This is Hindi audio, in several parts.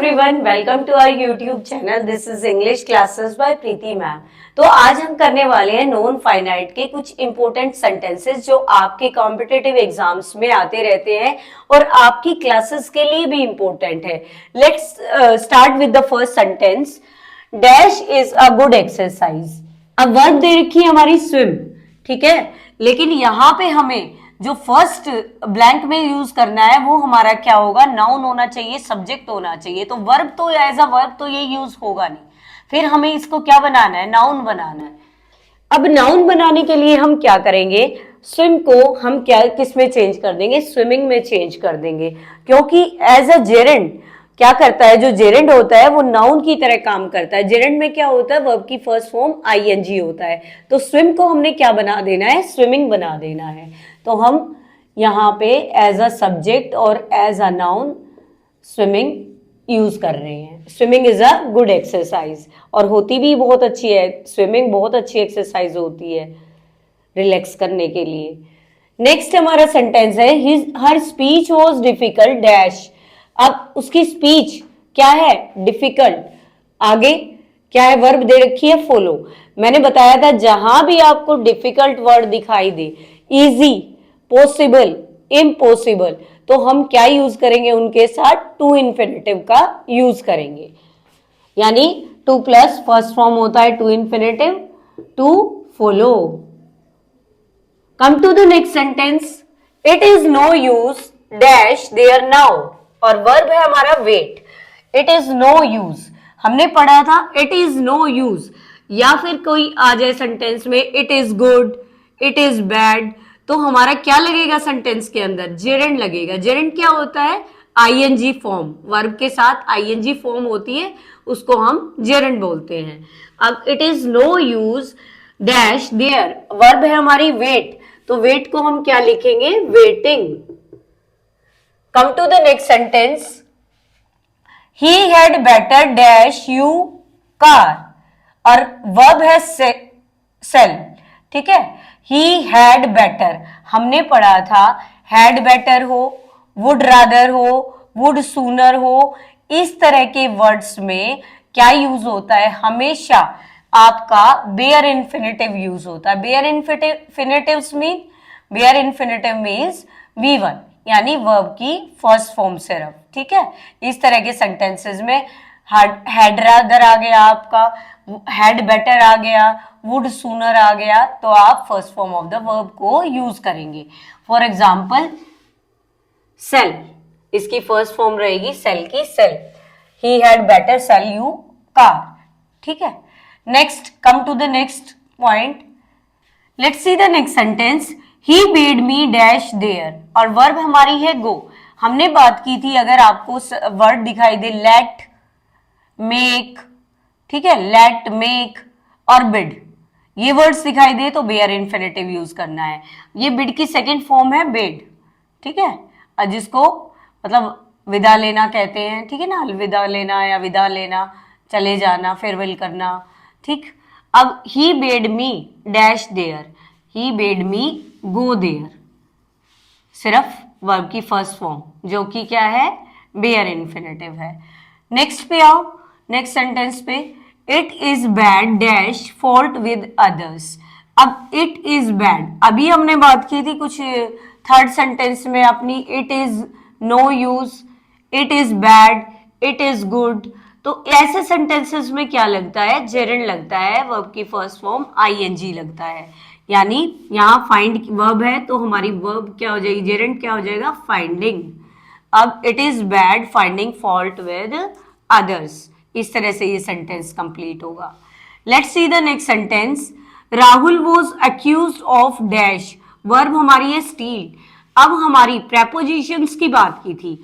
Everyone, welcome to our YouTube channel. This is English classes by Preeti ma'am. तो आज हम करने वाले हैं नॉन फाइनाइट के कुछ इंपॉर्टेंट सेंटेंसेस जो आपके कॉम्पिटिटिव एग्जाम्स में आते रहते हैं और आपकी क्लासेस के लिए भी इंपॉर्टेंट है। Let's start with the first sentence. Dash is a good exercise. अब वर्ब दे रखी है हमारी स्विम, ठीक है, लेकिन यहाँ पे हमें जो फर्स्ट ब्लैंक में यूज करना है वो हमारा क्या होगा, नाउन होना चाहिए, सब्जेक्ट होना चाहिए। तो वर्ब तो एज अ वर्ब तो ये यूज होगा नहीं, फिर हमें इसको क्या बनाना है, नाउन बनाना है। अब नाउन बनाने के लिए हम क्या करेंगे, स्विम को हम क्या किस में चेंज कर देंगे, स्विमिंग में चेंज कर देंगे, क्योंकि एज अ जेरेंड क्या करता है, जो जेरेंड होता है वो नाउन की तरह काम करता है। जेरेंड में क्या होता है, वर्ब की फर्स्ट फॉर्म आईएनजी होता है। तो स्विम को हमने क्या बना देना है, स्विमिंग बना देना है। तो हम यहाँ पे एज अ सब्जेक्ट और as a noun swimming use कर रहे हैं। Swimming is a good exercise, और होती भी बहुत अच्छी है। स्विमिंग बहुत अच्छी एक्सरसाइज होती है रिलैक्स करने के लिए। नेक्स्ट हमारा सेंटेंस है, हर स्पीच वॉज डिफिकल्ट डैश। अब उसकी स्पीच क्या है, डिफिकल्ट। आगे क्या है, वर्ब दे रखी है फॉलो। मैंने बताया था जहां भी आपको डिफिकल्ट वर्ड दिखाई दे, इजी, पॉसिबल, इम्पॉसिबल, तो हम क्या यूज करेंगे, उनके साथ टू इन्फिनेटिव का यूज करेंगे। यानी टू प्लस फर्स्ट फॉर्म होता है to infinitive, to follow. Come to the next sentence. It is no use dash there now, और वर्ब है हमारा wait. It is no use, हमने पढ़ा था इट इज नो यूज। या फिर कोई आ जाए सेंटेंस में it is good, it is bad, तो हमारा क्या लगेगा सेंटेंस के अंदर, जेरेंड लगेगा। जेरेंड क्या होता है, आईएनजी फॉर्म, वर्ब के साथ आईएनजी फॉर्म होती है, उसको हम जेरेंड बोलते हैं। अब it is no use dash there, verb है हमारी वेट, तो वेट को हम क्या लिखेंगे, waiting. Come to the next sentence. He had better dash you car, और वर्ब है सेल, ठीक है। ही हैड बेटर, हमने पढ़ा था हैड बेटर हो, वुड रादर हो, वुड सूनर हो, इस तरह के वर्ड्स में क्या यूज होता है, हमेशा आपका बेयर इन्फिनेटिव यूज होता है। Bare infinitives mean, bare infinitive means V1, यानी वर्ब की फर्स्ट फॉर्म सिर्फ, ठीक है। इस तरह के सेंटेंसेस में हैड रादर आ गया आपका, हैड बेटर आ गया, वुड सूनर आ गया, तो आप first form of the verb को यूज करेंगे। फॉर एग्जाम्पल सेल, इसकी फर्स्ट फॉर्म रहेगी सेल की, sell. He had better sell you car, ठीक है। Next, come to the next point. Let's see the next sentence. He bade me dash there, और वर्ब हमारी है गो। हमने बात की थी, अगर आपको वर्ड दिखाई दे लेट, मेक, ठीक है, लेट, मेक और बिड, ये वर्ड्स दिखाई दे तो बेयर इन्फिनेटिव यूज करना है। ये बिड की सेकेंड फॉर्म है बेड, ठीक है, जिसको मतलब विदा लेना कहते हैं, ठीक है ना, अलविदा लेना या विदा लेना, चले जाना, फेयरवेल करना, ठीक। अब he bade me dash there, he bade me go there, सिर्फ वर्ब की फर्स्ट फॉर्म जो कि क्या है, बेयर इन्फिनेटिव है। नेक्स्ट पे आओ, नेक्स्ट सेंटेंस पे। It is bad dash fault with others. अब इट इज बैड, अभी हमने बात की थी कुछ थर्ड सेंटेंस में अपनी, it is no use, it is bad, it is good, तो ऐसे सेंटेंसेस में क्या लगता है, जेरेंड लगता है, वर्ब की फर्स्ट फॉर्म आईएनजी लगता है। यानी यहाँ फाइंड वर्ब है तो हमारी वर्ब क्या हो जाएगी, जेरेंड क्या हो जाएगा, फाइंडिंग। अब it is bad finding fault with others, इस तरह से ये सेंटेंस कंप्लीट होगा। Let's see the next sentence. Rahul was accused of dash, verb हमारी है स्टील। अब हमारी प्रेपोजिशंस की बात की थी,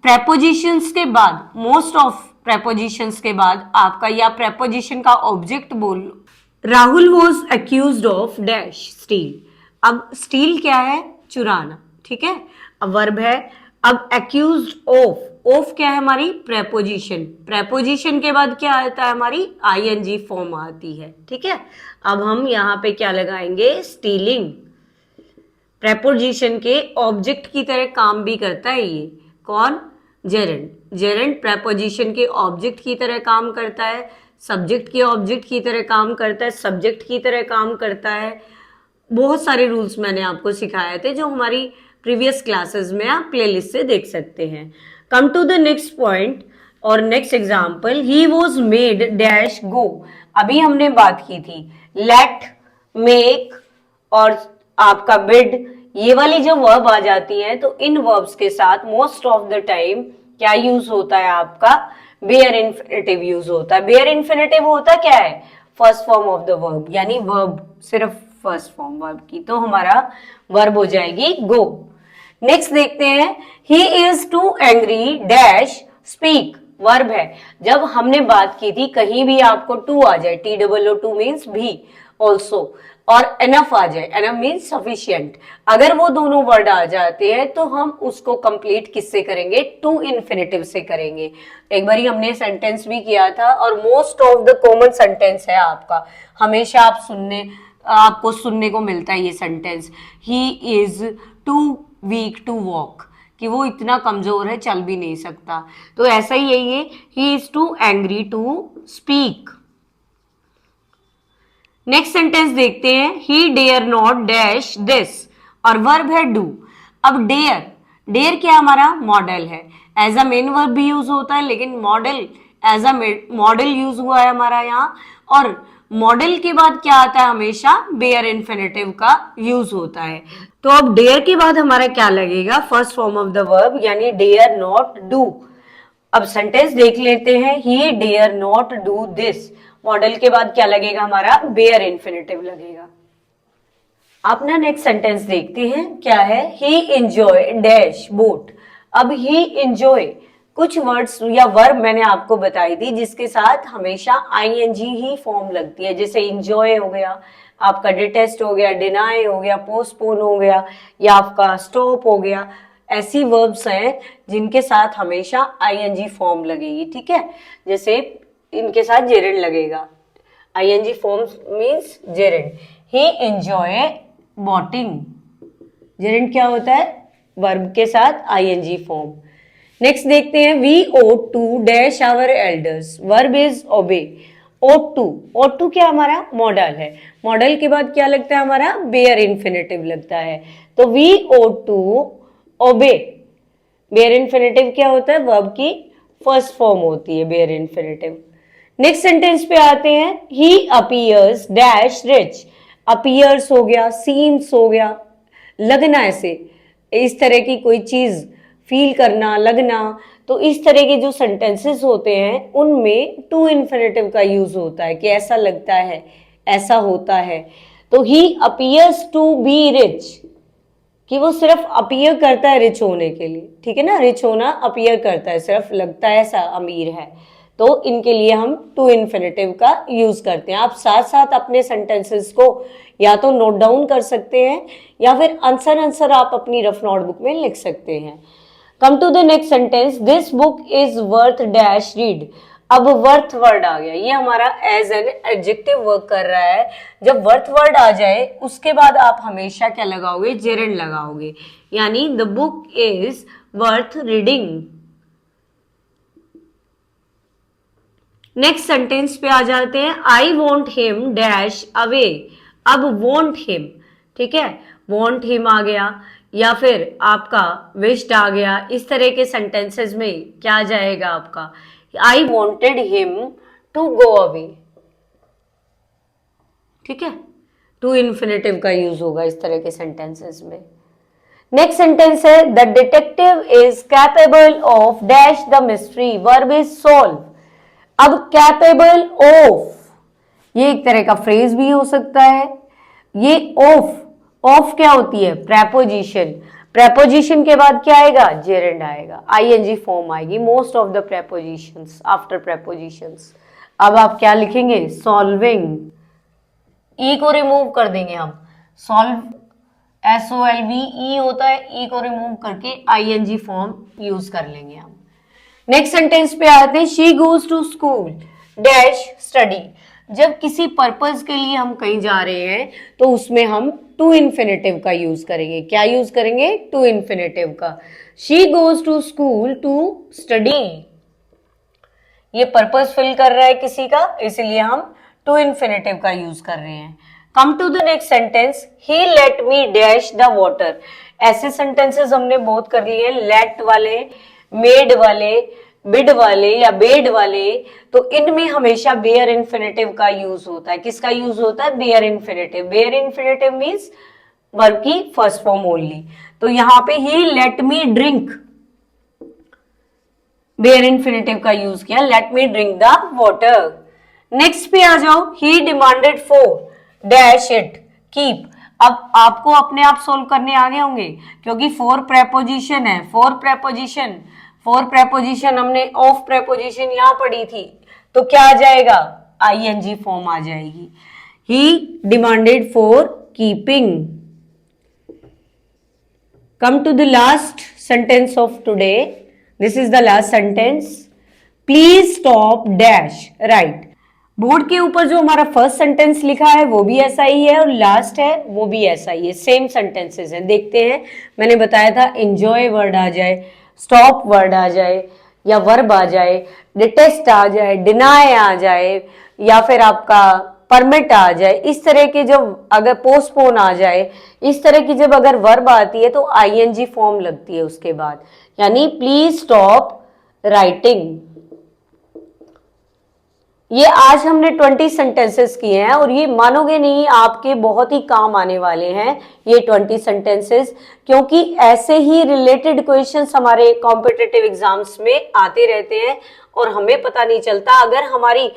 प्रेपोजिशंस के बाद, मोस्ट ऑफ प्रेपोजिशंस के बाद आपका या प्रेपोजिशन का ऑब्जेक्ट बोल लो। Rahul was accused of dash steal. अब स्टील क्या है, चुराना, ठीक है, अब वर्ब है। अब अक्यूज्ड ऑफ, ऑफ क्या है हमारी प्रेपोजिशन, प्रेपोजिशन के बाद क्या आता है, हमारी आईएनजी फॉर्म आती है, ठीक है। अब हम यहाँ पे क्या लगाएंगे, स्टीलिंग, प्रेपोजिशन के ऑब्जेक्ट की तरह काम भी करता है ये, कौन, जेरेंड। जेरेंड प्रेपोजिशन के ऑब्जेक्ट की तरह काम करता है, सब्जेक्ट के ऑब्जेक्ट की तरह काम करता है, सब्जेक्ट की तरह काम करता है। बहुत सारे रूल्स मैंने आपको सिखाए थे जो हमारी प्रीवियस क्लासेस में आप प्लेलिस्ट से देख सकते हैं। Come to the next point और next example, he was made dash go. अभी हमने बात की थी लेट, मेक और आपका बिड, ये वाली जो वर्ब आ जाती है तो इन वर्ब्स के साथ मोस्ट ऑफ द टाइम क्या यूज होता है आपका, बेयर इन्फिनेटिव यूज होता है। बेयर इन्फिनेटिव होता क्या है, first form of the verb, यानी वर्ब सिर्फ फर्स्ट फॉर्म वर्ब की, तो हमारा वर्ब हो जाएगी गो। नेक्स्ट देखते हैं, he is too angry dash speak, verb है। जब हमने बात की थी कहीं भी आपको टू आ जाए, TOO मीन्स भी ऑल्सो, और एनफ आ जाए, एनफ मीन्स सफिशियंट, अगर वो दोनों वर्ड आ जाते हैं तो हम उसको कंप्लीट किससे करेंगे, टू इन्फिनेटिव से करेंगे। एक बार हमने सेंटेंस भी किया था और most of the common sentence है आपका, हमेशा आपको सुनने को मिलता है ये sentence, he is too weak to walk, कि वो इतना कमजोर है चल भी नहीं सकता, तो ऐसा ही है ये, he is too angry to speak. Next sentence देखते हैं, he dare not dash this, और वर्ब है डू। अब डेयर, डेयर क्या हमारा मॉडल है, एज अ मेन वर्ब भी यूज होता है, लेकिन modal as a modal use हुआ है हमारा यहाँ, और मॉडल के बाद क्या आता है, हमेशा बेयर इन्फिनेटिव का यूज होता है। तो अब डेयर के बाद हमारा क्या लगेगा, first form of the verb, यानी डेयर नॉट डू। अब सेंटेंस देख लेते हैं, he dare not do this, modal के बाद क्या लगेगा हमारा, बेयर इन्फिनेटिव लगेगा। अब ना नेक्स्ट सेंटेंस देखते हैं क्या है, ही एंजॉय डैश बोट। अब ही एंजॉय, कुछ वर्ड्स या वर्ब मैंने आपको बताई थी जिसके साथ हमेशा ING ही फॉर्म लगती है, जैसे एंजॉय हो गया, आपका डिटेस्ट हो गया, डिनाई हो गया, पोस्टपोन हो गया, या आपका स्टॉप हो गया। ऐसी वर्ब्स हैं जिनके साथ हमेशा ING फॉर्म लगेगी, ठीक है, जैसे इनके साथ जेरेंड लगेगा, ING फॉर्म मीन्स जेरेंड। ही एंजॉय बोटिंग, जेरेंड क्या होता है, वर्ब के साथ ING फॉर्म। नेक्स्ट देखते हैं, we ought to dash our elders, verb is obey. ought to क्या हमारा मॉडल है, मॉडल के बाद क्या लगता है हमारा, बेयर इन्फिनेटिव लगता है, तो we ought to obey. Bare infinitive क्या होता है, वर्ब की फर्स्ट फॉर्म होती है बेयर इन्फिनेटिव। नेक्स्ट सेंटेंस पे आते हैं, ही अपीयर्स डैश रिच, अपीयर्स हो गया, सीम्स हो गया, लगना, ऐसे इस तरह की कोई चीज फील करना, लगना, तो इस तरह के जो सेंटेंसेस होते हैं उनमें टू इन्फिनेटिव का यूज होता है कि ऐसा लगता है, ऐसा होता है। तो he appears to be rich, कि वो सिर्फ अपीयर करता है रिच होने के लिए, ठीक है ना, रिच होना अपीयर करता है, सिर्फ लगता है ऐसा अमीर है, तो इनके लिए हम टू इन्फिनेटिव का यूज करते हैं। आप साथ साथ अपने सेंटेंसेस को या तो नोट डाउन कर सकते हैं या फिर आंसर आप अपनी रफ नोटबुक में लिख सकते हैं। Come to the next sentence, this book is worth dash read. अब वर्थ वर्ड आ गया, ये हमारा एज एन एडजेक्टिव वर्क कर रहा है। जब वर्थ वर्ड आ जाए उसके बाद आप हमेशा क्या लगाओगे, जेरेंड लगाओगे, यानी the book is worth reading. Next sentence पे आ जाते हैं, I want him dash away. अब वॉन्ट हिम, ठीक है, वॉन्ट हिम आ गया या फिर आपका विश्ड आ गया, इस तरह के सेंटेंसेस में क्या जाएगा आपका, I wanted him to go away, ठीक है, टू इन्फिनेटिव का यूज होगा इस तरह के सेंटेंसेस में। नेक्स्ट सेंटेंस है, the detective is capable of dash the mystery, verb is solve. अब कैपेबल ऑफ, ये एक तरह का फ्रेज भी हो सकता है। ये ऑफ क्या होती है, प्रेपोजिशन, प्रेपोजिशन के बाद क्या आएगा, जेरेंड आएगा, ING फॉर्म आएगी most of the prepositions, after prepositions. अब आप क्या लिखेंगे, सॉल्विंग, ई को रिमूव कर देंगे हम, सॉल्व SOLVE होता है, ई को रिमूव करके ING फॉर्म यूज कर लेंगे हम। नेक्स्ट सेंटेंस पे आते हैं, she goes to school dash study. जब किसी पर्पस के लिए हम कहीं जा रहे हैं तो उसमें हम टू इन्फिनेटिव का यूज करेंगे। क्या यूज करेंगे? टू इन्फिनेटिव का। She goes to school to study, ये पर्पस फिल कर रहा है किसी का, इसलिए हम टू इन्फिनेटिव का यूज कर रहे हैं। Come to the next sentence, he let me dash the water. ऐसे सेंटेंसेस हमने बहुत कर लिए, लेट वाले, मेड वाले, बिड वाले या बेड वाले, तो इनमें हमेशा बेयर इन्फिनेटिव का यूज होता है। किसका यूज होता है? Bare infinitive. Bare infinitive means verb की फर्स्ट फॉर्म ओनली। तो यहां पे he let me drink, bare infinitive का यूज किया, let me drink the water. Next पे आ जाओ, he demanded for dash it keep. अब आपको अपने आप सोल्व करने आ गए होंगे, क्योंकि फोर प्रेपोजिशन है। फोर प्रेपोजिशन हमने ऑफ प्रेपोजिशन यहां पढ़ी थी, तो क्या आ जाएगा? आईएनजी फॉर्म आ जाएगी। He demanded for keeping. Come to the last sentence of today, this is the last sentence, please stop dash right. Board के ऊपर जो हमारा फर्स्ट सेंटेंस लिखा है वो भी ऐसा ही है, और लास्ट है वो भी ऐसा ही है, सेम सेंटेंसेस हैं। देखते हैं, मैंने बताया था एंजॉय वर्ड आ जाए, स्टॉप वर्ड आ जाए, या वर्ब आ जाए, डिटेस्ट आ जाए, डिनाई आ जाए, या फिर आपका परमिट आ जाए। इस तरह के जब अगर पोस्टपोन आ जाए, इस तरह की जब अगर वर्ब आती है तो आईएनजी फॉर्म लगती है उसके बाद, यानी प्लीज स्टॉप राइटिंग। ये आज हमने 20 सेंटेंसेस किए हैं, और ये मानोगे नहीं, आपके बहुत ही काम आने वाले हैं ये 20 सेंटेंसेस, क्योंकि ऐसे ही रिलेटेड क्वेश्चंस हमारे कॉम्पिटिटिव एग्जाम्स में आते रहते हैं और हमें पता नहीं चलता। अगर हमारी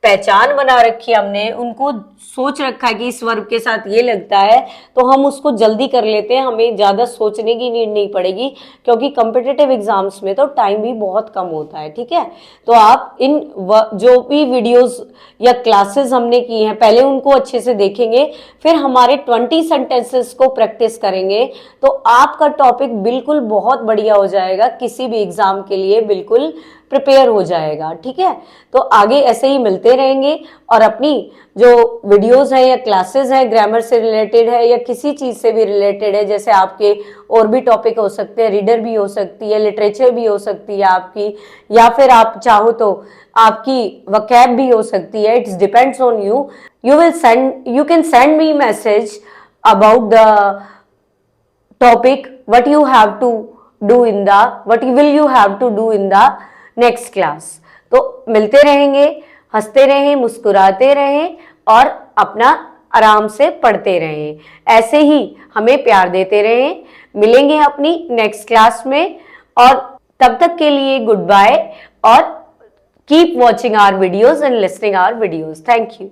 पहचान बना रखी है, हमने उनको सोच रखा है कि इस वर्ब के साथ ये लगता है, तो हम उसको जल्दी कर लेते हैं, हमें ज्यादा सोचने की नीड नहीं पड़ेगी, क्योंकि कॉम्पिटिटिव एग्जाम्स में तो टाइम भी बहुत कम होता है। ठीक है, तो आप इन जो भी वीडियोस या क्लासेस हमने की हैं पहले उनको अच्छे से देखेंगे, फिर हमारे 20 सेंटेंसेस को प्रैक्टिस करेंगे, तो आपका टॉपिक बिल्कुल बहुत बढ़िया हो जाएगा, किसी भी एग्जाम के लिए बिल्कुल प्रिपेयर हो जाएगा। ठीक है, तो आगे ऐसे ही मिलते रहेंगे, और अपनी जो वीडियोस हैं या क्लासेस हैं, ग्रामर से रिलेटेड है या किसी चीज से भी रिलेटेड है, जैसे आपके और भी टॉपिक हो सकते हैं, रीडर भी हो सकती है, लिटरेचर भी हो सकती है आपकी, या फिर आप चाहो तो आपकी वोकैब भी हो सकती है, it's depends on you. You can send me message about the topic, what you have to do in the, what will you have to do in the next class। तो मिलते रहेंगे, हंसते रहें, मुस्कुराते रहें, और अपना आराम से पढ़ते रहें, ऐसे ही हमें प्यार देते रहें। मिलेंगे अपनी नेक्स्ट क्लास में, और तब तक के लिए गुड बाय, और keep watching our videos and listening our videos. Thank you.